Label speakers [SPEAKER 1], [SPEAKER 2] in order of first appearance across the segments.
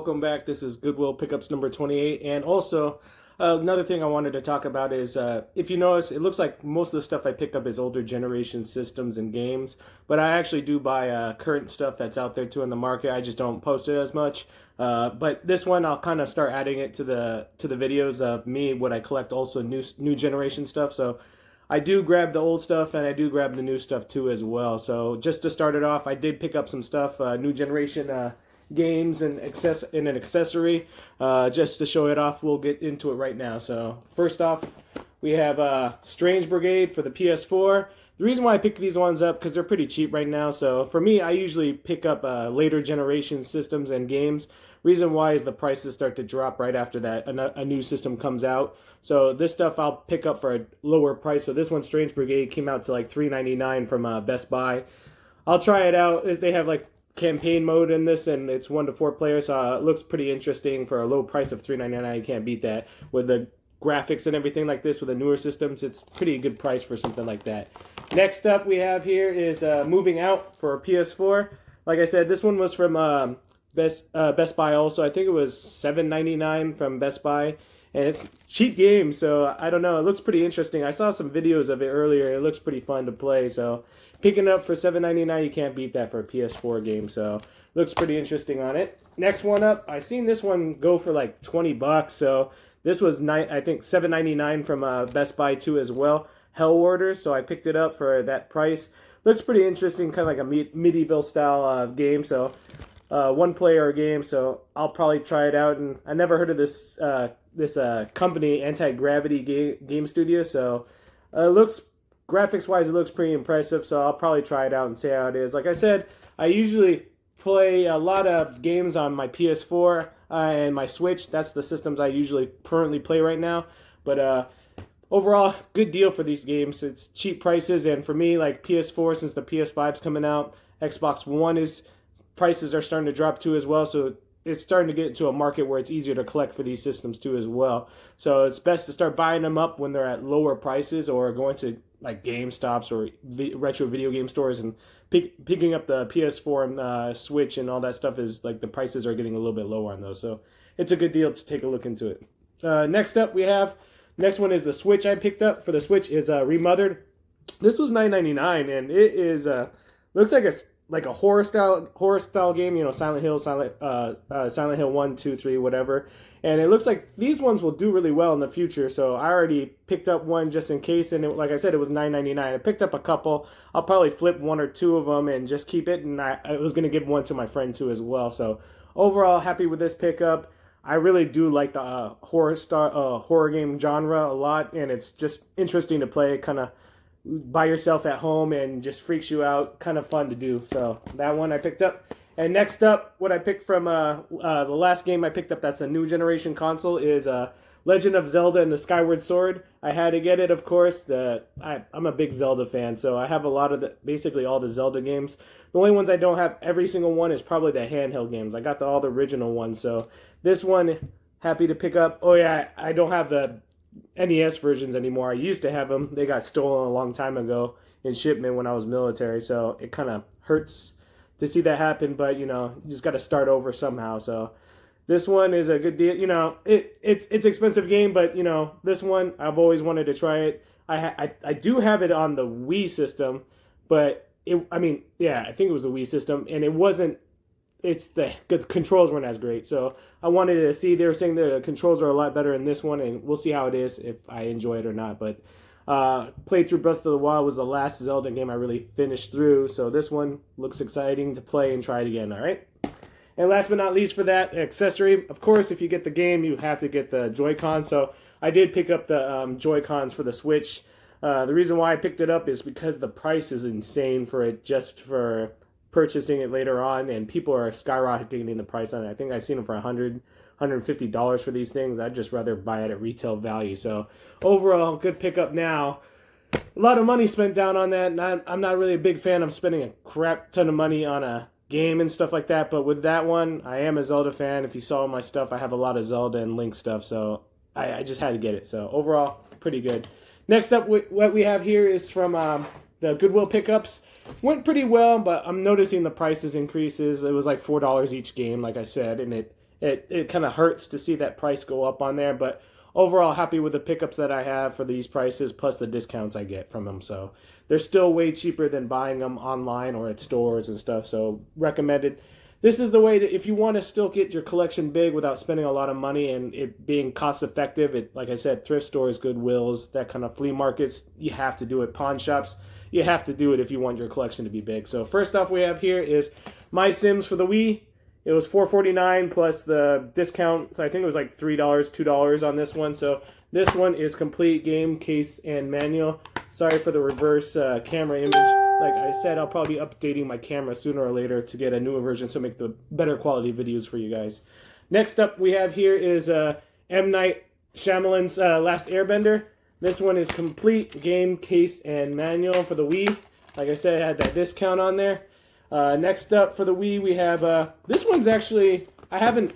[SPEAKER 1] welcome back. This is Goodwill Pickups number 28. And also, another thing I wanted to talk about is if you notice, it looks like most of the stuff I pick up is older generation systems and games. But I actually do buy current stuff that's out there too in the market. I just don't post it as much. But this one, I'll kind of start adding it to the videos of me, what I collect, also new generation stuff. So I do grab the old stuff and I do grab the new stuff too as well. So just to start it off, I did pick up some stuff, new generation games and an accessory. Just to show it off, we'll get into it right now. So first off, we have Strange Brigade for the PS4. The reason why I pick these ones up because they're pretty cheap right now. So for me, I usually pick up later generation systems and games. Reason why is the prices start to drop right after that a new system comes out. So this stuff I'll pick up for a lower price. So this one, Strange Brigade, came out to like $3.99 from Best Buy. I'll try it out. They have like campaign mode in this, and it's 1 to 4 players. So it looks pretty interesting for a low price of $3.99. You can't beat that with the graphics and everything like this with the newer systems. It's pretty good price for something like that. Next up we have here is Moving Out for PS4. Like I said, this one was from Best Buy also. I think it was $7.99 from Best Buy. And it's cheap game, so I don't know. It looks pretty interesting. I saw some videos of it earlier. It looks pretty fun to play. So picking it up for $7.99, you can't beat that for a PS4 game. So looks pretty interesting on it. Next one up, I seen this one go for like $20. So this was I think $7.99 from Best Buy too as well. Hell Warders. So I picked it up for that price. Looks pretty interesting, kind of like a medieval style game. So one player game, so I'll probably try it out. And I never heard of this company, Anti-Gravity Game Studio, so graphics wise it looks pretty impressive, so I'll probably try it out and see how it is. Like I said, I usually play a lot of games on my PS4 and my Switch. That's the systems I usually currently play right now, but overall, good deal for these games. It's cheap prices, and for me, like PS4, since the PS5's coming out, Xbox One prices are starting to drop too as well, so it's starting to get into a market where it's easier to collect for these systems too as well. So it's best to start buying them up when they're at lower prices, or going to like GameStops or retro video game stores and picking up the PS4 and Switch and all that stuff. Is like the prices are getting a little bit lower on those, so it's a good deal to take a look into it. Next up next one is the Switch I picked up. For the Switch is Remothered. This was $9.99 and it is looks like a horror style game, you know, Silent Hill 1, 2, 3, whatever. And it looks like these ones will do really well in the future. So I already picked up one just in case, and like I said, it was $9.99. I picked up a couple. I'll probably flip 1 or 2 of them and just keep it. And I was going to give one to my friend too as well. So overall, happy with this pickup. I really do like the horror game genre a lot, and it's just interesting to play. Kind of by yourself at home and just freaks you out. Kind of fun to do. So that one I picked up. And next up, what I picked from the last game I picked up that's a new generation console is Legend of Zelda and the Skyward Sword. I had to get it, of course. I'm a big Zelda fan, so I have a lot of basically all the Zelda games. The only ones I don't have every single one is probably the handheld games. I got all the original ones, so this one, happy to pick up. Oh yeah, I don't have the NES versions anymore. I used to have them. They got stolen a long time ago in shipment when I was military, so it kind of hurts to see that happen, but you know, you just got to start over somehow. So this one is a good deal. You know, it's expensive game, but you know, this one I've always wanted to try it. I do have it on the Wii system, but I think it was the Wii system, and it wasn't. The controls weren't as great, so I wanted to see. They were saying the controls are a lot better in this one, and we'll see how it is if I enjoy it or not. But played through Breath of the Wild was the last Zelda game I really finished through, so this one looks exciting to play and try it again. All right. And last but not least for that accessory, of course, if you get the game, you have to get the Joy-Con. So I did pick up the Joy-Cons for the Switch. The reason why I picked it up is because the price is insane for it, just for purchasing it later on, and people are skyrocketing the price on it. I think I've seen them for $150 for these things. I'd just rather buy it at retail value. So overall, good pickup now. A lot of money spent down on that, and I'm not really a big fan of spending a crap ton of money on a game and stuff like that, but with that one, I am a Zelda fan. If you saw my stuff, I have a lot of Zelda and Link stuff, so I just had to get it. So overall, pretty good. Next up, what we have here is from the Goodwill pickups. Went pretty well, but I'm noticing the prices increases. It was like $4 each game, like I said, and it kind of hurts to see that price go up on there. But overall, happy with the pickups that I have for these prices, plus the discounts I get from them. So they're still way cheaper than buying them online or at stores and stuff. So recommended. This is the way to, if you want to still get your collection big without spending a lot of money and it being cost effective, it, like I said, thrift stores, Goodwills, that kind of flea markets, you have to do it. Pawn shops, you have to do it if you want your collection to be big. So first off we have here is My Sims for the Wii. It was $4.49 plus the discount, so I think it was like $3, $2 on this one. So this one is complete game, case, and manual. Sorry for the reverse camera image. Like I said, I'll probably be updating my camera sooner or later to get a newer version so make the better quality videos for you guys. Next up we have here is M. Night Shyamalan's Last Airbender. This one is complete game, case, and manual for the Wii. Like I said, I had that discount on there. Next up for the Wii, we have this one's actually I haven't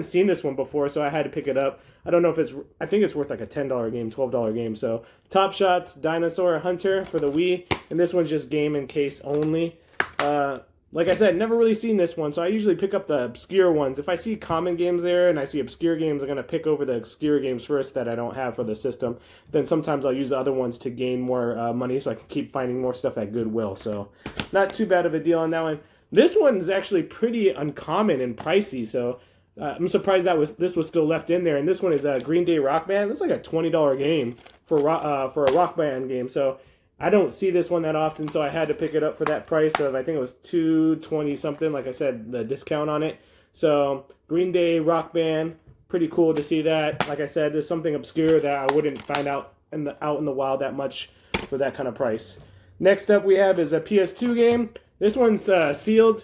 [SPEAKER 1] seen this one before, so I had to pick it up. I don't know if I think it's worth like a $10 game, $12 game. So Top Shots Dinosaur Hunter for the Wii, and this one's just game and case only. Like I said, never really seen this one, so I usually pick up the obscure ones. If I see common games there and I see obscure games, I'm going to pick over the obscure games first that I don't have for the system. Then sometimes I'll use the other ones to gain more money so I can keep finding more stuff at Goodwill. So not too bad of a deal on that one. This one's actually pretty uncommon and pricey, so I'm surprised this was still left in there. And this one is Green Day Rock Band. It's like a $20 game for a rock band game, so I don't see this one that often, so I had to pick it up for that price of, I think it was $2.20 something. Like I said, the discount on it. So Green Day Rock Band, pretty cool to see that. Like I said, there's something obscure that I wouldn't find out in the wild that much for that kind of price. Next up we have is a PS2 game. This one's sealed,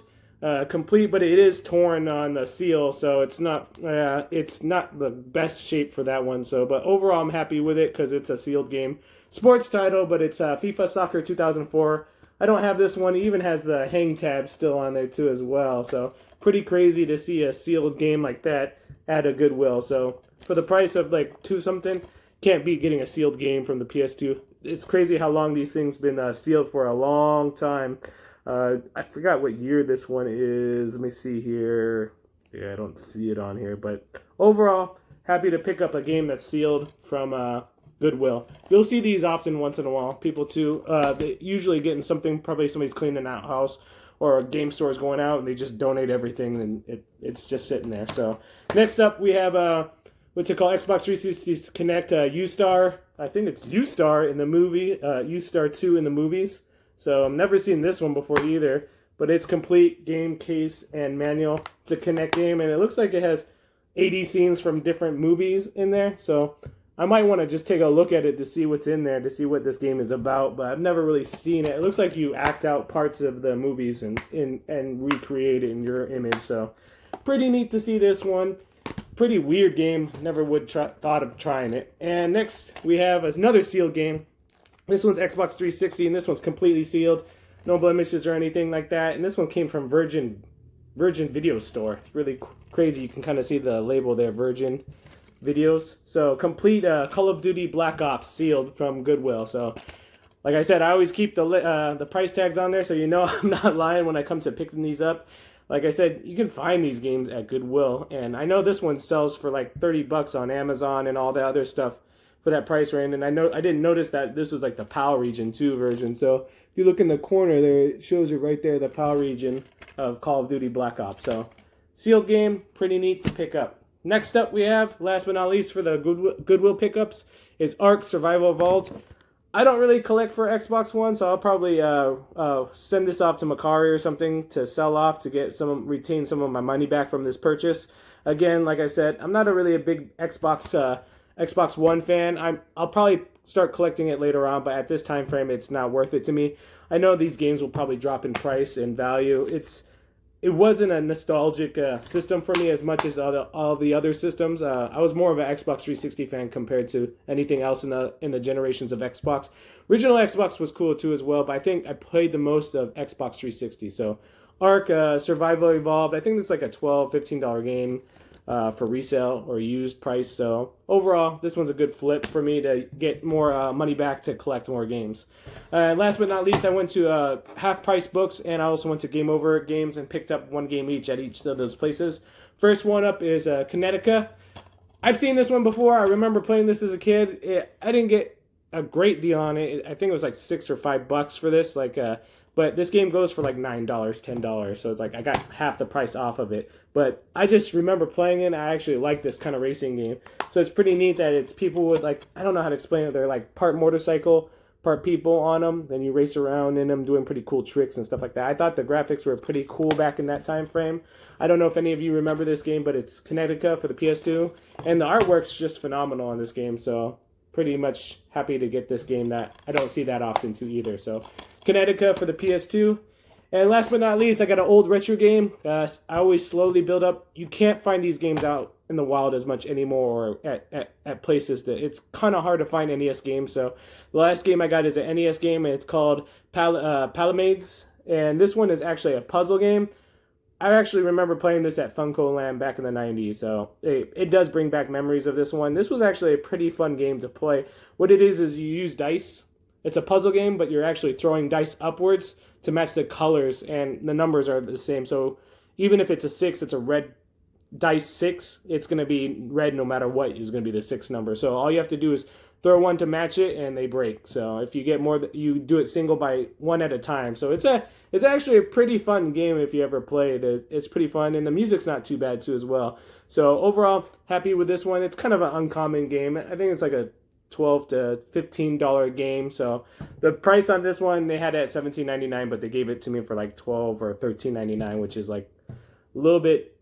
[SPEAKER 1] complete, but it is torn on the seal, so it's not the best shape for that one. So, but overall I'm happy with it because it's a sealed game. Sports title, but it's FIFA Soccer 2004. I don't have this one. It even has the hang tab still on there too as well. So pretty crazy to see a sealed game like that at a Goodwill. So for the price of like $2 something, can't beat getting a sealed game from the PS2. It's crazy how long these things been sealed for a long time. I forgot what year this one is. Let me see here. Yeah, I don't see it on here. But overall, happy to pick up a game that's sealed from Goodwill. You'll see these often once in a while. People too, they usually getting something, probably somebody's cleaning out house or a game store's going out and they just donate everything and it's just sitting there. So next up we have what's it called? Xbox 360 Connect U-Star. I think it's U-Star in the movie, U-Star 2 in the movies. So I've never seen this one before either, but it's complete game, case, and manual. It's a Connect game and it looks like it has 80 scenes from different movies in there. So I might want to just take a look at it to see what's in there, to see what this game is about, but I've never really seen it. It looks like you act out parts of the movies and recreate it in your image, so pretty neat to see this one. Pretty weird game. Never would thought of trying it. And next we have another sealed game. This one's Xbox 360, and this one's completely sealed. No blemishes or anything like that. And this one came from Virgin Video Store. It's really crazy. You can kind of see the label there, Virgin Videos. So complete Call of Duty Black Ops sealed from Goodwill. So like I said, I always keep the price tags on there so you know I'm not lying when I come to picking these up. Like I said, you can find these games at Goodwill, and I know this one sells for like $30 on Amazon and all the other stuff for that price range. And I didn't notice that this was like the PAL Region 2 version. So if you look in the corner there, it shows you right there the PAL Region of Call of Duty Black Ops. So sealed game, pretty neat to pick up. Next up we have, last but not least for the Goodwill pickups, is Ark Survival Vault. I don't really collect for Xbox One, so I'll probably send this off to Macari or something to sell off to get retain some of my money back from this purchase. Again, like I said, I'm not really a big Xbox One fan. I'll probably start collecting it later on, but at this time frame, it's not worth it to me. I know these games will probably drop in price and value. It wasn't a nostalgic system for me as much as all the other systems. I was more of an Xbox 360 fan compared to anything else in the generations of Xbox. Original Xbox was cool too as well, but I think I played the most of Xbox 360. So Ark Survival Evolved, I think it's like a $12, $15 game for resale or used price. So overall, this one's a good flip for me to get more money back to collect more games. Last but not least, I went to Half Price Books, and I also went to Game Over Games and picked up one game each at each of those places First one up is Connecticut. I've seen this one before. I remember playing this as a kid. I didn't get a great deal on it. I think it was like $6 or $5 for this. But this game goes for like $9, $10. So it's like I got half the price off of it. But I just remember playing it. I actually like this kind of racing game. So it's pretty neat that it's people with like, I don't know how to explain it. They're like part motorcycle, part people on them. Then you race around in them doing pretty cool tricks and stuff like that. I thought the graphics were pretty cool back in that time frame. I don't know if any of you remember this game, but it's Connecticut for the PS2. And the artwork's just phenomenal on this game. So pretty much happy to get this game that I don't see that often too either. So Connecticut for the PS2. And last but not least, I got an old retro game. I always slowly build up. You can't find these games out in the wild as much anymore, or at places that it's kind of hard to find NES games. So the last game I got is an NES game, and it's called Palamades. And this one is actually a puzzle game. I actually remember playing this at Funko Land back in the 90s, so it does bring back memories of this one. This was actually a pretty fun game to play. What it is you use dice. It's a puzzle game, but you're actually throwing dice upwards to match the colors, and the numbers are the same. So even if it's a 6, it's a red dice 6, it's going to be red no matter what is going to be the 6 number. So all you have to do is throw one to match it, and they break. So if you get more, you do it single by one at a time. So it's actually a pretty fun game if you ever play it. It's pretty fun, and the music's not too bad too as well. So overall, happy with this one. It's kind of an uncommon game. I think it's like a $12 to $15 game. So the price on this one, they had it at $17.99, but they gave it to me for like $12 or $13.99, which is like a little bit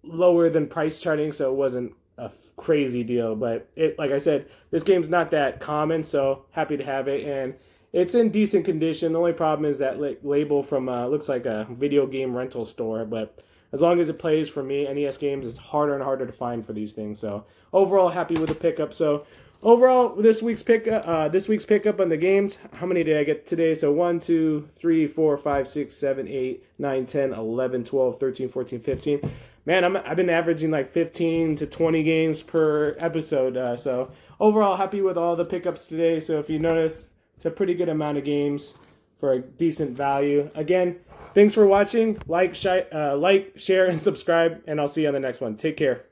[SPEAKER 1] lower than price charting, so it wasn't a crazy deal. But like I said, this game's not that common, so happy to have it, and it's in decent condition. The only problem is that label from looks like a video game rental store, but as long as it plays for me, NES games, it's harder and harder to find for these things. So overall, happy with the pickup. So overall, this week's pickup on the games, how many did I get today? So 1, 2, 3, 4, 5, 6, 7, 8, 9, 10, 11, 12, 13, 14, 15. Man, I've been averaging like 15 to 20 games per episode. So overall, happy with all the pickups today. So if you notice, it's a pretty good amount of games for a decent value. Again, thanks for watching. Like, share, and subscribe, and I'll see you on the next one. Take care.